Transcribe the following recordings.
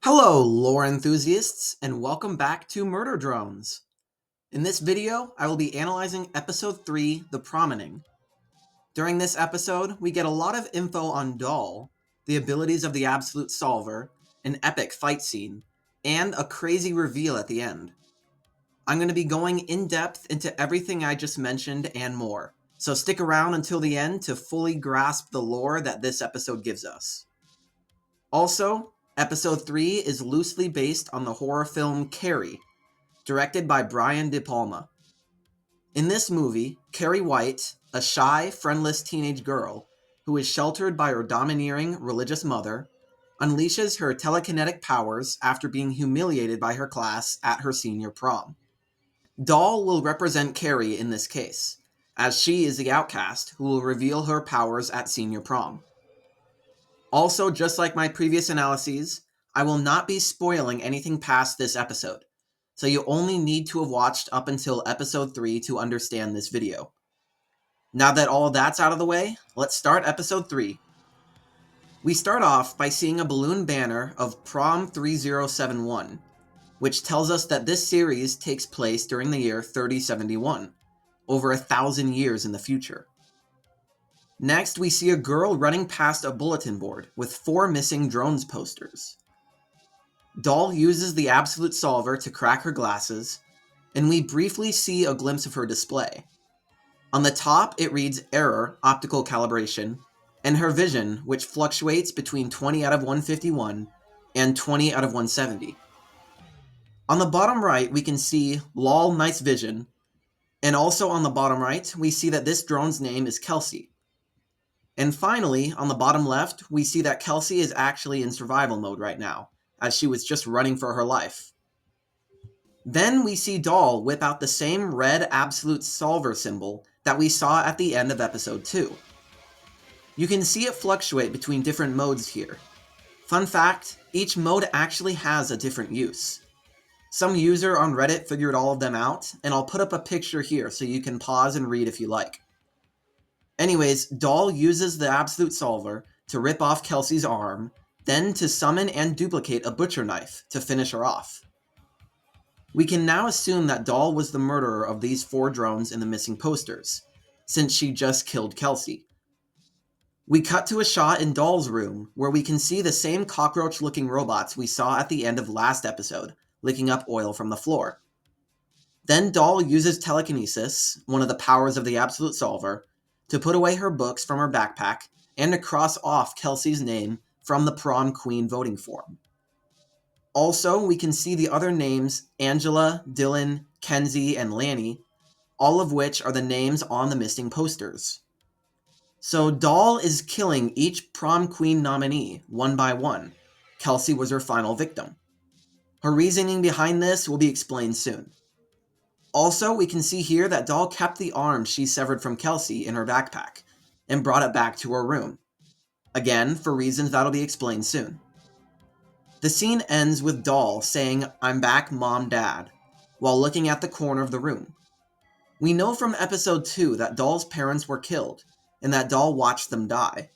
Hello, lore enthusiasts, and welcome back to Murder Drones. In this video, I will be analyzing Episode 3, The Promening. During this episode, we get a lot of info on Doll, the abilities of the Absolute Solver, an epic fight scene, and a crazy reveal at the end. I'm going to be going in depth into everything I just mentioned and more, so stick around until the end to fully grasp the lore that this episode gives us. Also, Episode 3 is loosely based on the horror film Carrie, directed by Brian De Palma. In this movie, Carrie White, a shy, friendless teenage girl who is sheltered by her domineering religious mother, unleashes her telekinetic powers after being humiliated by her class at her senior prom. Doll will represent Carrie in this case, as she is the outcast who will reveal her powers at senior prom. Also, just like my previous analyses, I will not be spoiling anything past this episode, so you only need to have watched up until episode 3 to understand this video. Now that all that's out of the way, let's start episode 3. We start off by seeing a balloon banner of Prom 3071, which tells us that this series takes place during the year 3071, over 1,000 years in the future. Next, we see a girl running past a bulletin board with 4 missing drones posters. Doll uses the Absolute Solver to crack her glasses, and we briefly see a glimpse of her display. On the top, it reads Error, Optical Calibration, and her vision, which fluctuates between 20 out of 151 and 20 out of 170. On the bottom right, we can see Lol, nice vision, and also on the bottom right, we see that this drone's name is Kelsey. And finally, on the bottom left, we see that Kelsey is actually in survival mode right now, as she was just running for her life. Then we see Doll whip out the same red Absolute Solver symbol that we saw at the end of episode 2. You can see it fluctuate between different modes here. Fun fact, each mode actually has a different use. Some user on Reddit figured all of them out, and I'll put up a picture here so you can pause and read if you like. Anyways, Doll uses the Absolute Solver to rip off Kelsey's arm, then to summon and duplicate a butcher knife to finish her off. We can now assume that Doll was the murderer of these 4 drones in the missing posters, since she just killed Kelsey. We cut to a shot in Doll's room, where we can see the same cockroach-looking robots we saw at the end of last episode, licking up oil from the floor. Then Doll uses telekinesis, one of the powers of the Absolute Solver, to put away her books from her backpack and to cross off Kelsey's name from the prom queen voting form. Also, we can see the other names Angela, Dylan, Kenzie, and Lanny, all of which are the names on the missing posters. So Doll is killing each prom queen nominee one by one. Kelsey was her final victim. Her reasoning behind this will be explained soon. Also, we can see here that Doll kept the arm she severed from Kelsey in her backpack and brought it back to her room. Again, for reasons that'll be explained soon. The scene ends with Doll saying, "I'm back, Mom, Dad," while looking at the corner of the room. We know from episode 2 that Doll's parents were killed, and that Doll watched them die.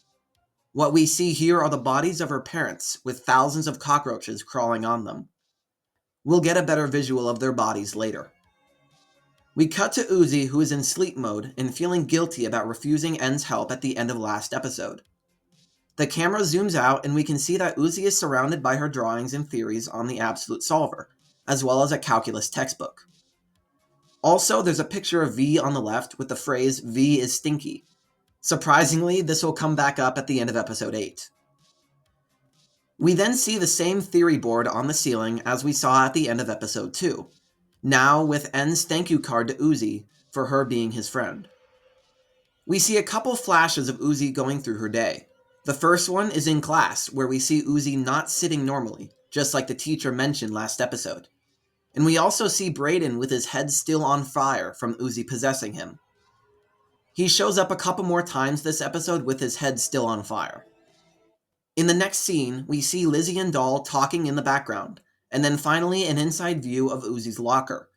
What we see here are the bodies of her parents, with thousands of cockroaches crawling on them. We'll get a better visual of their bodies later. We cut to Uzi, who is in sleep mode and feeling guilty about refusing N's help at the end of last episode. The camera zooms out and we can see that Uzi is surrounded by her drawings and theories on the Absolute Solver, as well as a calculus textbook. Also, there's a picture of V on the left with the phrase "V is stinky." Surprisingly, this will come back up at the end of episode 8. We then see the same theory board on the ceiling as we saw at the end of episode 2, now with N's thank you card to Uzi for her being his friend. We see a couple flashes of Uzi going through her day. The first one is in class, where we see Uzi not sitting normally, just like the teacher mentioned last episode. And we also see Brayden with his head still on fire from Uzi possessing him. He shows up a couple more times this episode with his head still on fire. In the next scene, we see Lizzie and Doll talking in the background, and then finally an inside view of Uzi's locker,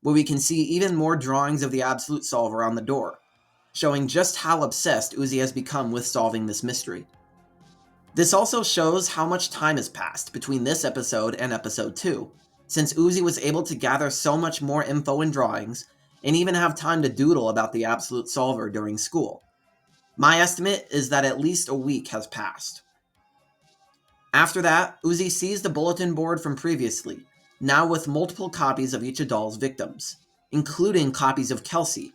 where we can see even more drawings of the Absolute Solver on the door, showing just how obsessed Uzi has become with solving this mystery. This also shows how much time has passed between this episode and episode 2, since Uzi was able to gather so much more info and drawings, and even have time to doodle about the Absolute Solver during school. My estimate is that at least a week has passed. After that, Uzi sees the bulletin board from previously, now with multiple copies of each of Doll's victims, including copies of Kelsey.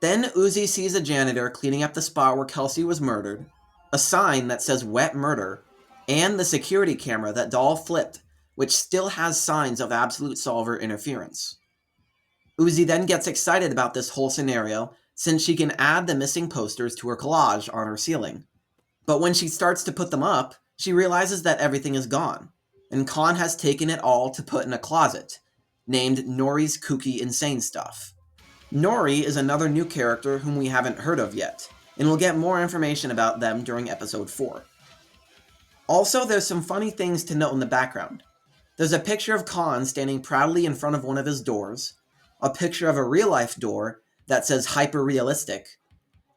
Then Uzi sees a janitor cleaning up the spot where Kelsey was murdered, a sign that says wet murder, and the security camera that Doll flipped, which still has signs of Absolute Solver interference. Uzi then gets excited about this whole scenario since she can add the missing posters to her collage on her ceiling. But when she starts to put them up, she realizes that everything is gone, and Khan has taken it all to put in a closet, named Nori's Kooky Insane Stuff. Nori is another new character whom we haven't heard of yet, and we'll get more information about them during episode 4. Also, there's some funny things to note in the background. There's a picture of Khan standing proudly in front of one of his doors, a picture of a real-life door that says hyper-realistic,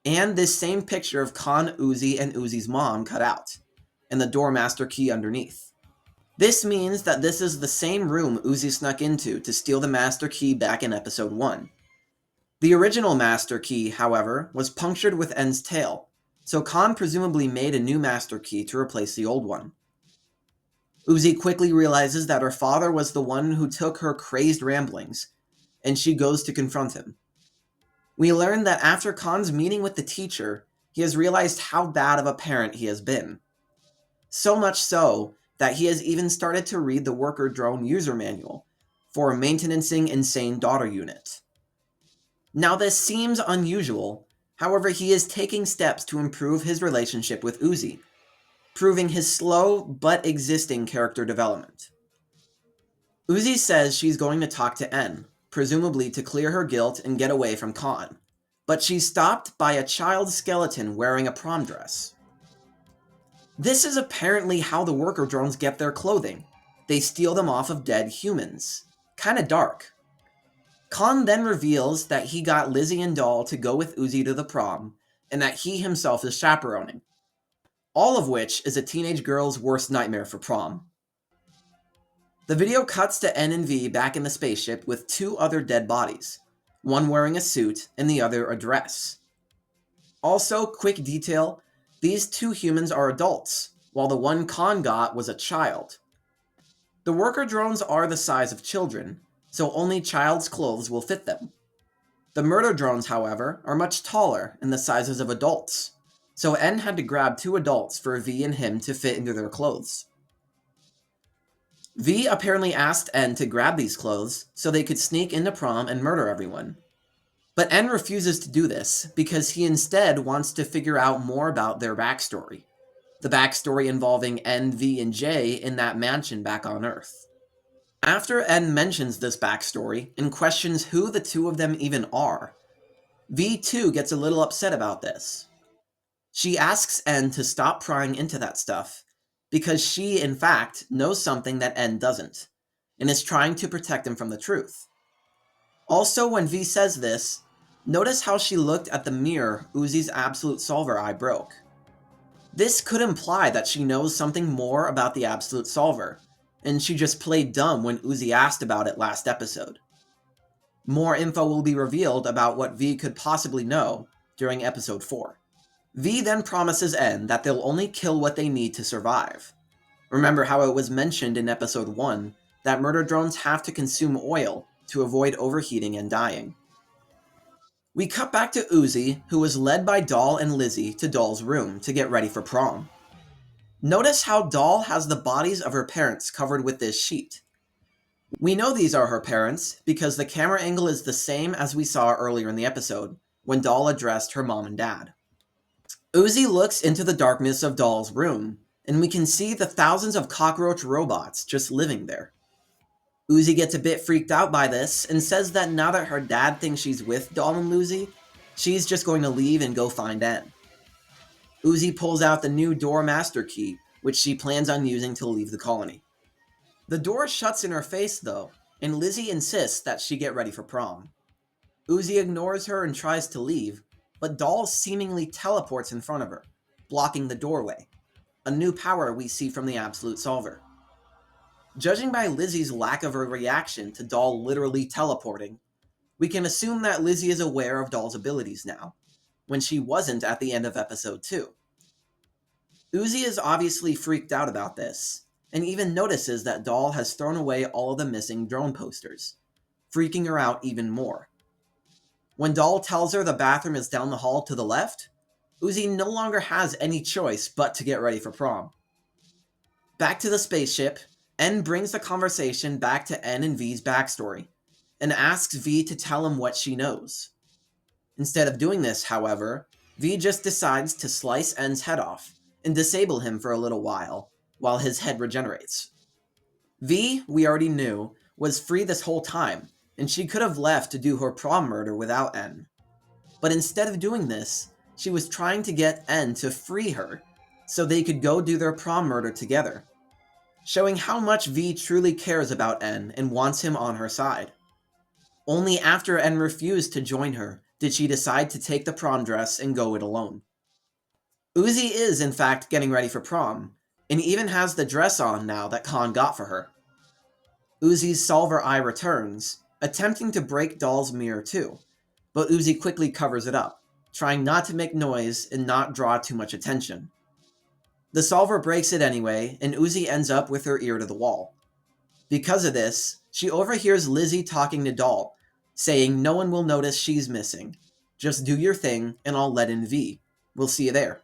and this same picture of Khan, Uzi, and Uzi's mom cut out, and the door master key underneath. This means that this is the same room Uzi snuck into to steal the master key back in episode 1. The original master key, however, was punctured with N's tail, so Khan presumably made a new master key to replace the old one. Uzi quickly realizes that her father was the one who took her crazed ramblings, and she goes to confront him. We learn that after Khan's meeting with the teacher, he has realized how bad of a parent he has been. So much so that he has even started to read the worker drone user manual for Maintaining Insane Daughter Unit. Now this seems unusual, however he is taking steps to improve his relationship with Uzi, proving his slow but existing character development. Uzi says she's going to talk to N, presumably to clear her guilt and get away from Khan, but she's stopped by a child skeleton wearing a prom dress. This is apparently how the worker drones get their clothing. They steal them off of dead humans. Kinda dark. Khan then reveals that he got Lizzie and Doll to go with Uzi to the prom, and that he himself is chaperoning. All of which is a teenage girl's worst nightmare for prom. The video cuts to N and V back in the spaceship with 2 other dead bodies, one wearing a suit and the other a dress. Also, quick detail, these 2 humans are adults, while the one Khan got was a child. The worker drones are the size of children, so only child's clothes will fit them. The murder drones, however, are much taller and the sizes of adults, so N had to grab 2 adults for V and him to fit into their clothes. V apparently asked N to grab these clothes so they could sneak into prom and murder everyone. But N refuses to do this because he instead wants to figure out more about their backstory. The backstory involving N, V, and J in that mansion back on Earth. After N mentions this backstory and questions who the 2 of them even are, V too gets a little upset about this. She asks N to stop prying into that stuff, because she, in fact, knows something that N doesn't, and is trying to protect him from the truth. Also, when V says this, notice how she looked at the mirror Uzi's Absolute Solver eye broke. This could imply that she knows something more about the Absolute Solver, and she just played dumb when Uzi asked about it last episode. More info will be revealed about what V could possibly know during episode 4. V then promises N that they'll only kill what they need to survive. Remember how it was mentioned in episode 1 that murder drones have to consume oil to avoid overheating and dying. We cut back to Uzi, who was led by Doll and Lizzie to Doll's room to get ready for prom. Notice how Doll has the bodies of her parents covered with this sheet. We know these are her parents because the camera angle is the same as we saw earlier in the episode, when Doll addressed her mom and dad. Uzi looks into the darkness of Doll's room, and we can see the thousands of cockroach robots just living there. Uzi gets a bit freaked out by this, and says that now that her dad thinks she's with Doll and Lizzie, she's just going to leave and go find N. Uzi pulls out the new door master key, which she plans on using to leave the colony. The door shuts in her face though, and Lizzie insists that she get ready for prom. Uzi ignores her and tries to leave, but Doll seemingly teleports in front of her, blocking the doorway. a new power we see from the Absolute Solver. Judging by Lizzie's lack of a reaction to Doll literally teleporting, we can assume that Lizzie is aware of Doll's abilities now, when she wasn't at the end of episode 2. Uzi is obviously freaked out about this, and even notices that Doll has thrown away all of the missing drone posters, freaking her out even more. When Doll tells her the bathroom is down the hall to the left, Uzi no longer has any choice but to get ready for prom. Back to the spaceship, N brings the conversation back to N and V's backstory, and asks V to tell him what she knows. Instead of doing this, however, V just decides to slice N's head off, and disable him for a little while his head regenerates. V, we already knew, was free this whole time, and she could have left to do her prom murder without N. But instead of doing this, she was trying to get N to free her, so they could go do their prom murder together, showing how much V truly cares about N and wants him on her side. Only after N refused to join her did she decide to take the prom dress and go it alone. Uzi is, in fact, getting ready for prom, and even has the dress on now that Khan got for her. Uzi's Solver Eye returns, attempting to break Doll's mirror too, but Uzi quickly covers it up, trying not to make noise and not draw too much attention. The Solver breaks it anyway, and Uzi ends up with her ear to the wall. Because of this, she overhears Lizzie talking to Doll, saying no one will notice she's missing. Just do your thing, and I'll let in V. We'll see you there.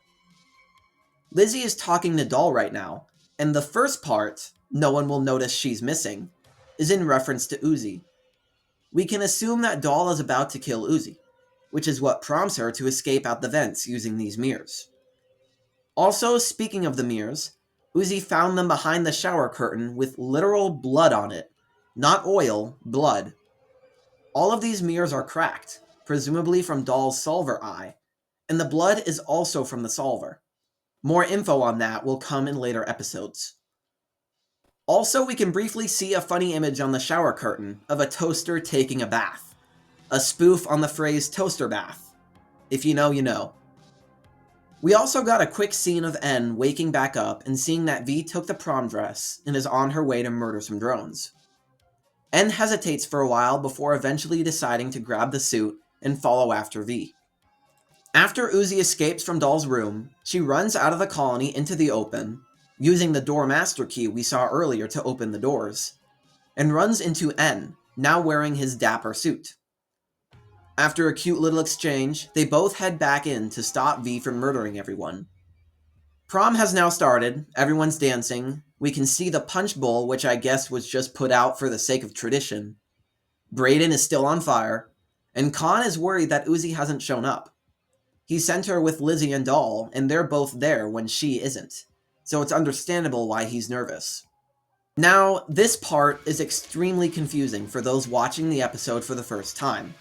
Lizzie is talking to Doll right now, and the first part, no one will notice she's missing, is in reference to Uzi. We can assume that Doll is about to kill Uzi, which is what prompts her to escape out the vents using these mirrors. Also, speaking of the mirrors, Uzi found them behind the shower curtain with literal blood on it. Not oil, blood. All of these mirrors are cracked, presumably from Doll's Solver Eye, and the blood is also from the Solver. More info on that will come in later episodes. Also, we can briefly see a funny image on the shower curtain of a toaster taking a bath. A spoof on the phrase toaster bath. If you know, you know. We also got a quick scene of N waking back up and seeing that V took the prom dress and is on her way to murder some drones. N hesitates for a while before eventually deciding to grab the suit and follow after V. After Uzi escapes from Doll's room, she runs out of the colony into the open, using the door master key we saw earlier to open the doors, and runs into N, now wearing his dapper suit. After a cute little exchange, they both head back in to stop V from murdering everyone. Prom has now started, everyone's dancing, we can see the punch bowl, which I guess was just put out for the sake of tradition. Brayden is still on fire, and Khan is worried that Uzi hasn't shown up. He sent her with Lizzie and Doll, and they're both there when she isn't, so it's understandable why he's nervous. Now, this part is extremely confusing for those watching the episode for the first time.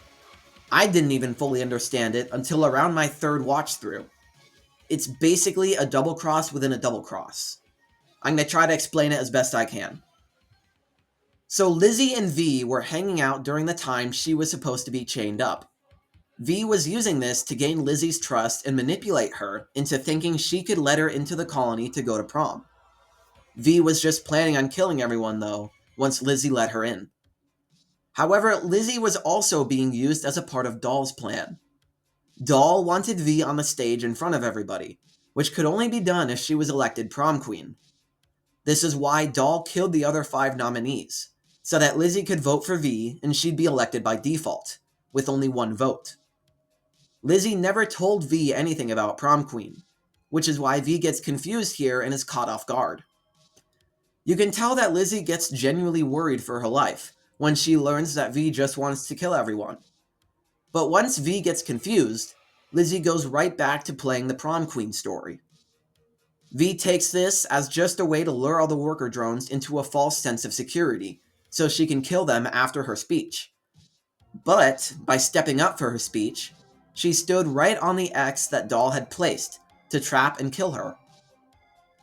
I didn't even fully understand it until around my third watch through. It's basically a double cross within a double cross. I'm going to try to explain it as best I can. So Lizzie and V were hanging out during the time she was supposed to be chained up. V was using this to gain Lizzie's trust and manipulate her into thinking she could let her into the colony to go to prom. V was just planning on killing everyone though, once Lizzie let her in. However, Lizzie was also being used as a part of Doll's plan. Doll wanted V on the stage in front of everybody, which could only be done if she was elected prom queen. This is why Doll killed the other 5 nominees, so that Lizzie could vote for V and she'd be elected by default, with only 1 vote. Lizzie never told V anything about prom queen, which is why V gets confused here and is caught off guard. You can tell that Lizzie gets genuinely worried for her life when she learns that V just wants to kill everyone. But once V gets confused, Lizzie goes right back to playing the prom queen story. V takes this as just a way to lure all the worker drones into a false sense of security, so she can kill them after her speech. But, by stepping up for her speech, she stood right on the X that Doll had placed to trap and kill her.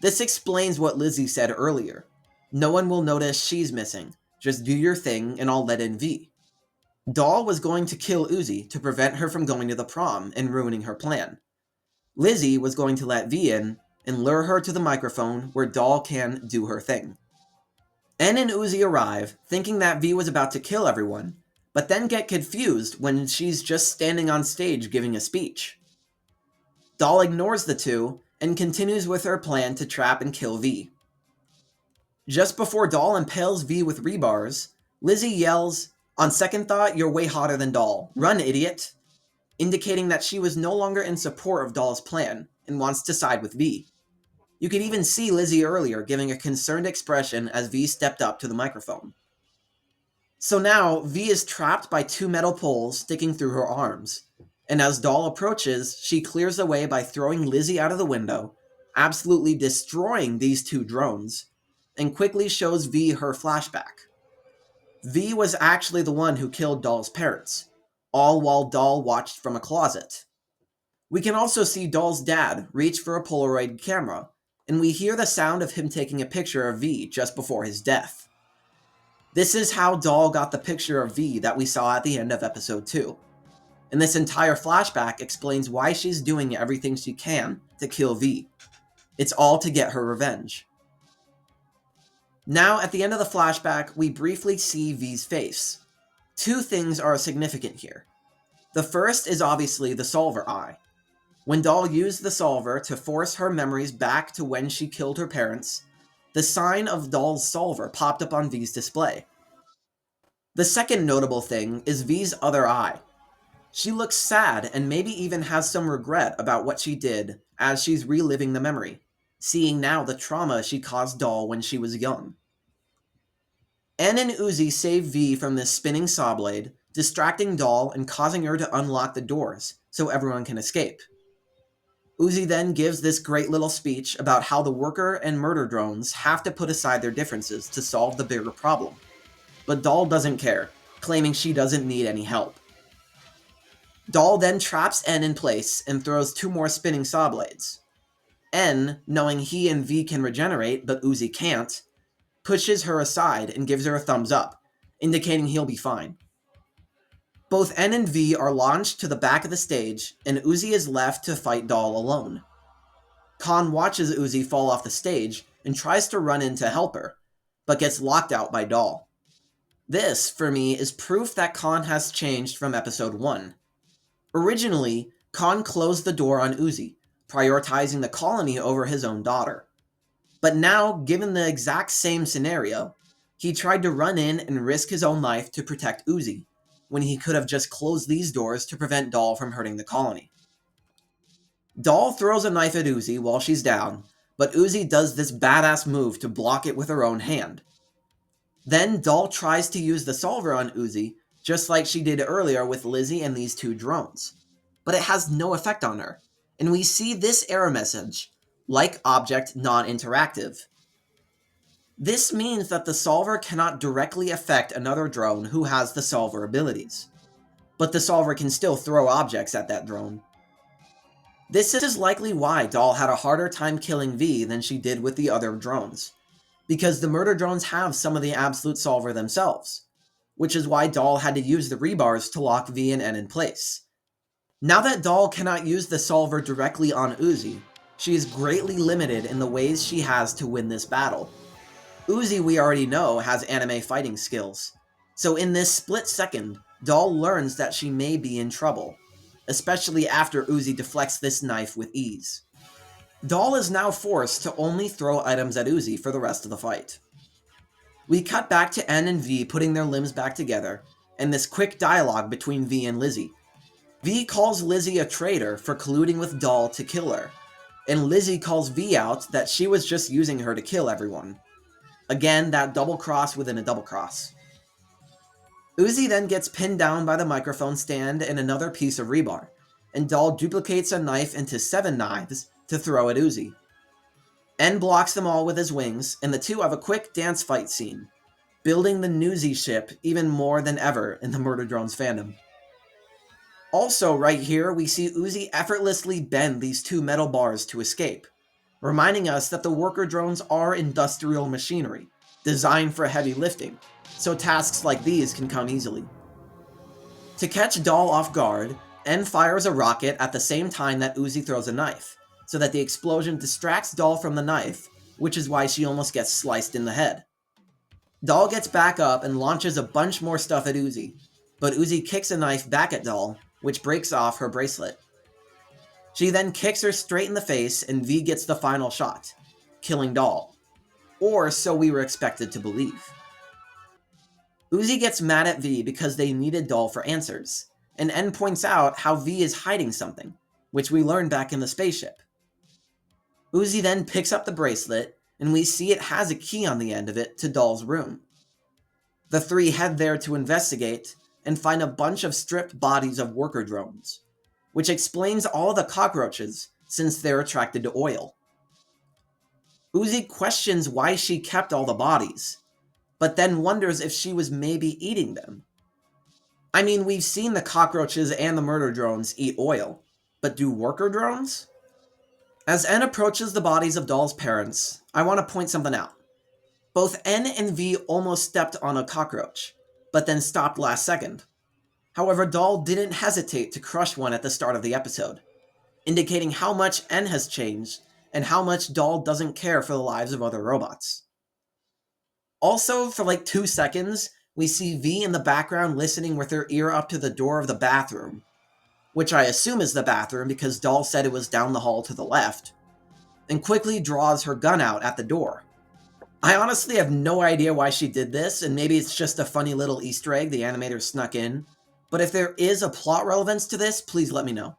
This explains what Lizzie said earlier. No one will notice she's missing. Just do your thing and I'll let in V. Doll was going to kill Uzi to prevent her from going to the prom and ruining her plan. Lizzie was going to let V in and lure her to the microphone where Doll can do her thing. N and Uzi arrive, thinking that V was about to kill everyone, but then get confused when she's just standing on stage giving a speech. Doll ignores the two and continues with her plan to trap and kill V. Just before Doll impales V with rebars, Lizzie yells, "On second thought, you're way hotter than Doll. Run, idiot!" indicating that she was no longer in support of Doll's plan and wants to side with V. You could even see Lizzie earlier giving a concerned expression as V stepped up to the microphone. So now, V is trapped by two metal poles sticking through her arms, and as Doll approaches, she clears the way by throwing Lizzie out of the window, absolutely destroying these two drones, and quickly shows V her flashback. V was actually the one who killed Doll's parents, all while Doll watched from a closet. We can also see Doll's dad reach for a Polaroid camera, and we hear the sound of him taking a picture of V just before his death. This is how Doll got the picture of V that we saw at the end of episode 2. And this entire flashback explains why she's doing everything she can to kill V. It's all to get her revenge. Now, at the end of the flashback, we briefly see V's face. Two things are significant here. The first is obviously the solver eye. When Doll used the solver to force her memories back to when she killed her parents, the sign of Doll's solver popped up on V's display. The second notable thing is V's other eye. She looks sad and maybe even has some regret about what she did as she's reliving the memory, seeing now the trauma she caused Doll when she was young. N and Uzi save V from this spinning saw blade, distracting Doll and causing her to unlock the doors so everyone can escape. Uzi then gives this great little speech about how the worker and murder drones have to put aside their differences to solve the bigger problem. But Doll doesn't care, claiming she doesn't need any help. Doll then traps N in place and throws two more spinning saw blades. N, knowing he and V can regenerate but Uzi can't, pushes her aside and gives her a thumbs up, indicating he'll be fine. Both N and V are launched to the back of the stage, and Uzi is left to fight Doll alone. Khan watches Uzi fall off the stage and tries to run in to help her, but gets locked out by Doll. This, for me, is proof that Khan has changed from episode 1. Originally, Khan closed the door on Uzi, prioritizing the colony over his own daughter. But now, given the exact same scenario, he tried to run in and risk his own life to protect Uzi, when he could have just closed these doors to prevent Doll from hurting the colony. Doll throws a knife at Uzi while she's down, but Uzi does this badass move to block it with her own hand. Then Doll tries to use the solver on Uzi, just like she did earlier with Lizzie and these two drones. But it has no effect on her, and we see this error message, like object non-interactive. This means that the solver cannot directly affect another drone who has the solver abilities, but the solver can still throw objects at that drone. This is likely why Doll had a harder time killing V than she did with the other drones, because the murder drones have some of the absolute solver themselves, which is why Doll had to use the rebars to lock V and N in place. Now that Doll cannot use the solver directly on Uzi, she is greatly limited in the ways she has to win this battle. Uzi, we already know, has anime fighting skills, so in this split second, Doll learns that she may be in trouble, especially after Uzi deflects this knife with ease. Doll is now forced to only throw items at Uzi for the rest of the fight. We cut back to N and V putting their limbs back together, and this quick dialogue between V and Lizzie. V calls Lizzie a traitor for colluding with Doll to kill her, and Lizzie calls V out that she was just using her to kill everyone. Again, that double cross within a double cross. Uzi then gets pinned down by the microphone stand and another piece of rebar, and Doll duplicates a knife into 7 knives to throw at Uzi. N blocks them all with his wings, and the two have a quick dance fight scene, building the Newsy ship even more than ever in the Murder Drones fandom. Also, right here, we see Uzi effortlessly bend these two metal bars to escape, reminding us that the worker drones are industrial machinery, designed for heavy lifting, so tasks like these can come easily. To catch Doll off guard, N fires a rocket at the same time that Uzi throws a knife, so that the explosion distracts Doll from the knife, which is why she almost gets sliced in the head. Doll gets back up and launches a bunch more stuff at Uzi, but Uzi kicks a knife back at Doll, which breaks off her bracelet. She then kicks her straight in the face, and V gets the final shot, killing Doll. Or so we were expected to believe. Uzi gets mad at V because they needed Doll for answers, and N points out how V is hiding something, which we learned back in the spaceship. Uzi then picks up the bracelet, and we see it has a key on the end of it to Doll's room. The three head there to investigate, and find a bunch of stripped bodies of worker drones, which explains all the cockroaches since they're attracted to oil. Uzi questions why she kept all the bodies, but then wonders if she was maybe eating them. I mean, we've seen the cockroaches and the murder drones eat oil, but do worker drones? As N approaches the bodies of Doll's parents, I want to point something out. Both N and V almost stepped on a cockroach, but then stopped last second. However, Doll didn't hesitate to crush one at the start of the episode, indicating how much N has changed and how much Doll doesn't care for the lives of other robots. Also, for like 2 seconds, we see V in the background listening with her ear up to the door of the bathroom, which I assume is the bathroom because Doll said it was down the hall to the left, and quickly draws her gun out at the door. I honestly have no idea why she did this, and maybe it's just a funny little Easter egg the animators snuck in, but if there is a plot relevance to this, please let me know.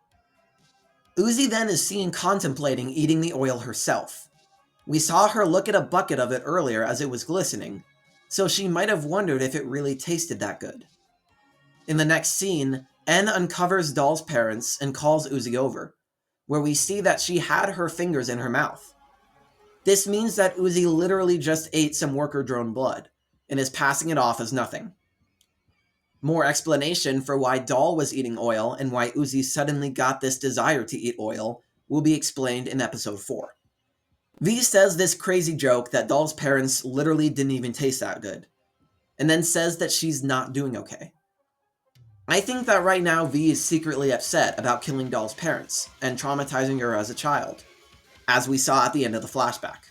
Uzi then is seen contemplating eating the oil herself. We saw her look at a bucket of it earlier as it was glistening, so she might have wondered if it really tasted that good. In the next scene, N uncovers Doll's parents and calls Uzi over, where we see that she had her fingers in her mouth. This means that Uzi literally just ate some worker drone blood, and is passing it off as nothing. More explanation for why Doll was eating oil and why Uzi suddenly got this desire to eat oil will be explained in episode 4. V says this crazy joke that Doll's parents literally didn't even taste that good, and then says that she's not doing okay. I think that right now V is secretly upset about killing Doll's parents and traumatizing her as a child, as we saw at the end of the flashback.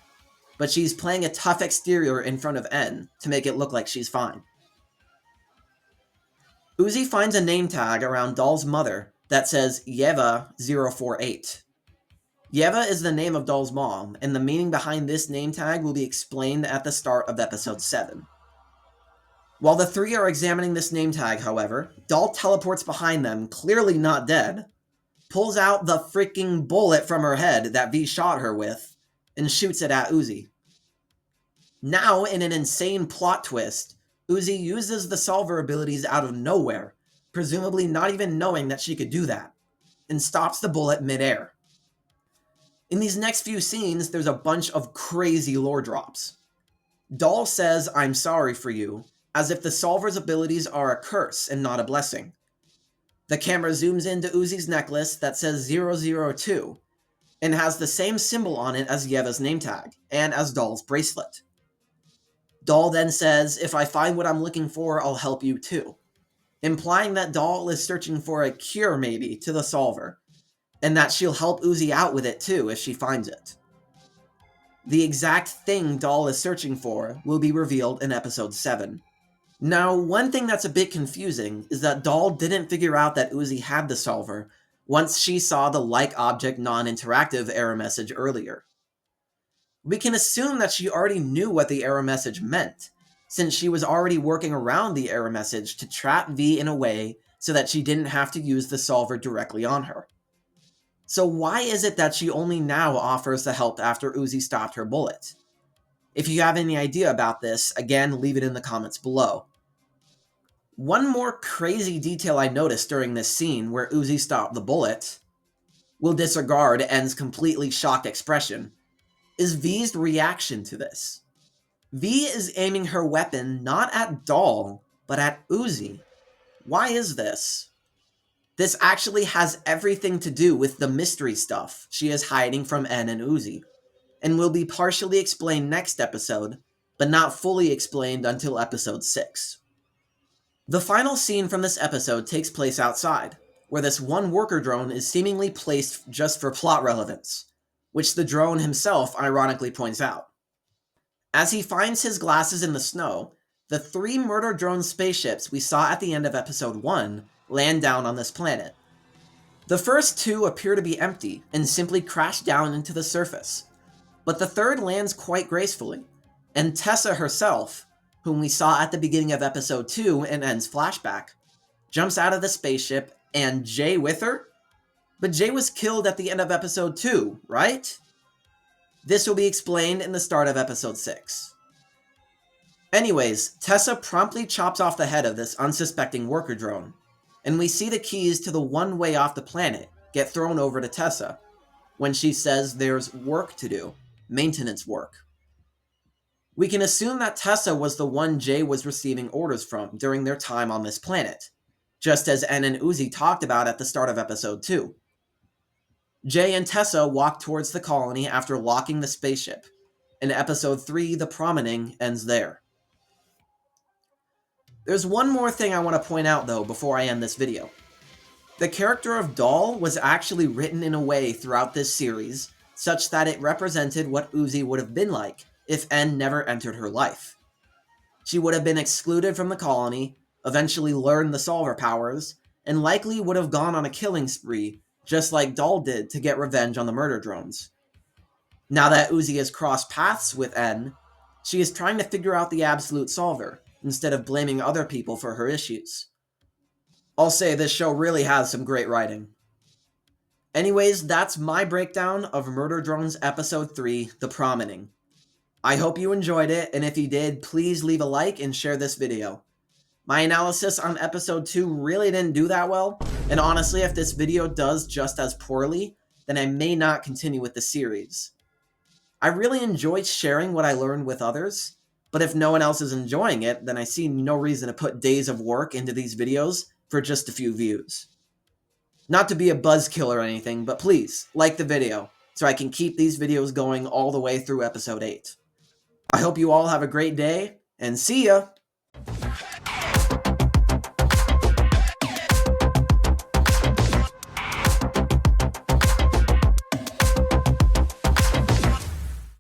But she's playing a tough exterior in front of N to make it look like she's fine. Uzi finds a name tag around Doll's mother that says Yeva048. Yeva is the name of Doll's mom, and the meaning behind this name tag will be explained at the start of episode 7. While the three are examining this name tag, however, Doll teleports behind them, clearly not dead, pulls out the freaking bullet from her head that V shot her with, and shoots it at Uzi. Now, in an insane plot twist, Uzi uses the solver abilities out of nowhere, presumably not even knowing that she could do that, and stops the bullet midair. In these next few scenes, there's a bunch of crazy lore drops. Doll says, "I'm sorry for you," as if the solver's abilities are a curse and not a blessing. The camera zooms into Uzi's necklace that says 002, and has the same symbol on it as Yeva's name tag, and as Doll's bracelet. Doll then says, "If I find what I'm looking for, I'll help you too," implying that Doll is searching for a cure maybe to the solver, and that she'll help Uzi out with it too if she finds it. The exact thing Doll is searching for will be revealed in episode 7. Now, one thing that's a bit confusing is that Doll didn't figure out that Uzi had the solver once she saw the like object non-interactive error message earlier. We can assume that she already knew what the error message meant, since she was already working around the error message to trap V in a way so that she didn't have to use the solver directly on her. So why is it that she only now offers the help after Uzi stopped her bullet? If you have any idea about this, again, leave it in the comments below. One more crazy detail I noticed during this scene where Uzi stopped the bullet, we'll disregard N's completely shocked expression, is V's reaction to this. V is aiming her weapon not at Doll, but at Uzi. Why is this? This actually has everything to do with the mystery stuff she is hiding from N and Uzi, and will be partially explained next episode, but not fully explained until episode 6. The final scene from this episode takes place outside, where this one worker drone is seemingly placed just for plot relevance, which the drone himself ironically points out. As he finds his glasses in the snow, the 3 murder drone spaceships we saw at the end of episode 1 land down on this planet. The first 2 appear to be empty and simply crash down into the surface, but the third lands quite gracefully, and Tessa herself, whom we saw at the beginning of episode 2 in N's flashback, jumps out of the spaceship and Jay with her? But Jay was killed at the end of episode 2, right? This will be explained in the start of episode 6. Anyways, Tessa promptly chops off the head of this unsuspecting worker drone, and we see the keys to the one way off the planet get thrown over to Tessa when she says there's work to do, maintenance work. We can assume that Tessa was the one Jay was receiving orders from during their time on this planet, just as En and Uzi talked about at the start of episode 2. Jay and Tessa walk towards the colony after locking the spaceship. In episode 3, the Promening ends there. There's one more thing I want to point out though before I end this video. The character of Doll was actually written in a way throughout this series such that it represented what Uzi would have been like if En never entered her life. She would have been excluded from the colony, eventually learned the solver powers, and likely would have gone on a killing spree, just like Doll did to get revenge on the murder drones. Now that Uzi has crossed paths with En, she is trying to figure out the absolute solver, instead of blaming other people for her issues. I'll say this show really has some great writing. Anyways, that's my breakdown of Murder Drones Episode 3, The Promening. I hope you enjoyed it, and if you did, please leave a like and share this video. My analysis on Episode 2 really didn't do that well, and honestly, if this video does just as poorly, then I may not continue with the series. I really enjoyed sharing what I learned with others, but if no one else is enjoying it, then I see no reason to put days of work into these videos for just a few views. Not to be a buzzkill or anything, but please, like the video, so I can keep these videos going all the way through Episode 8. I hope you all have a great day, and see ya!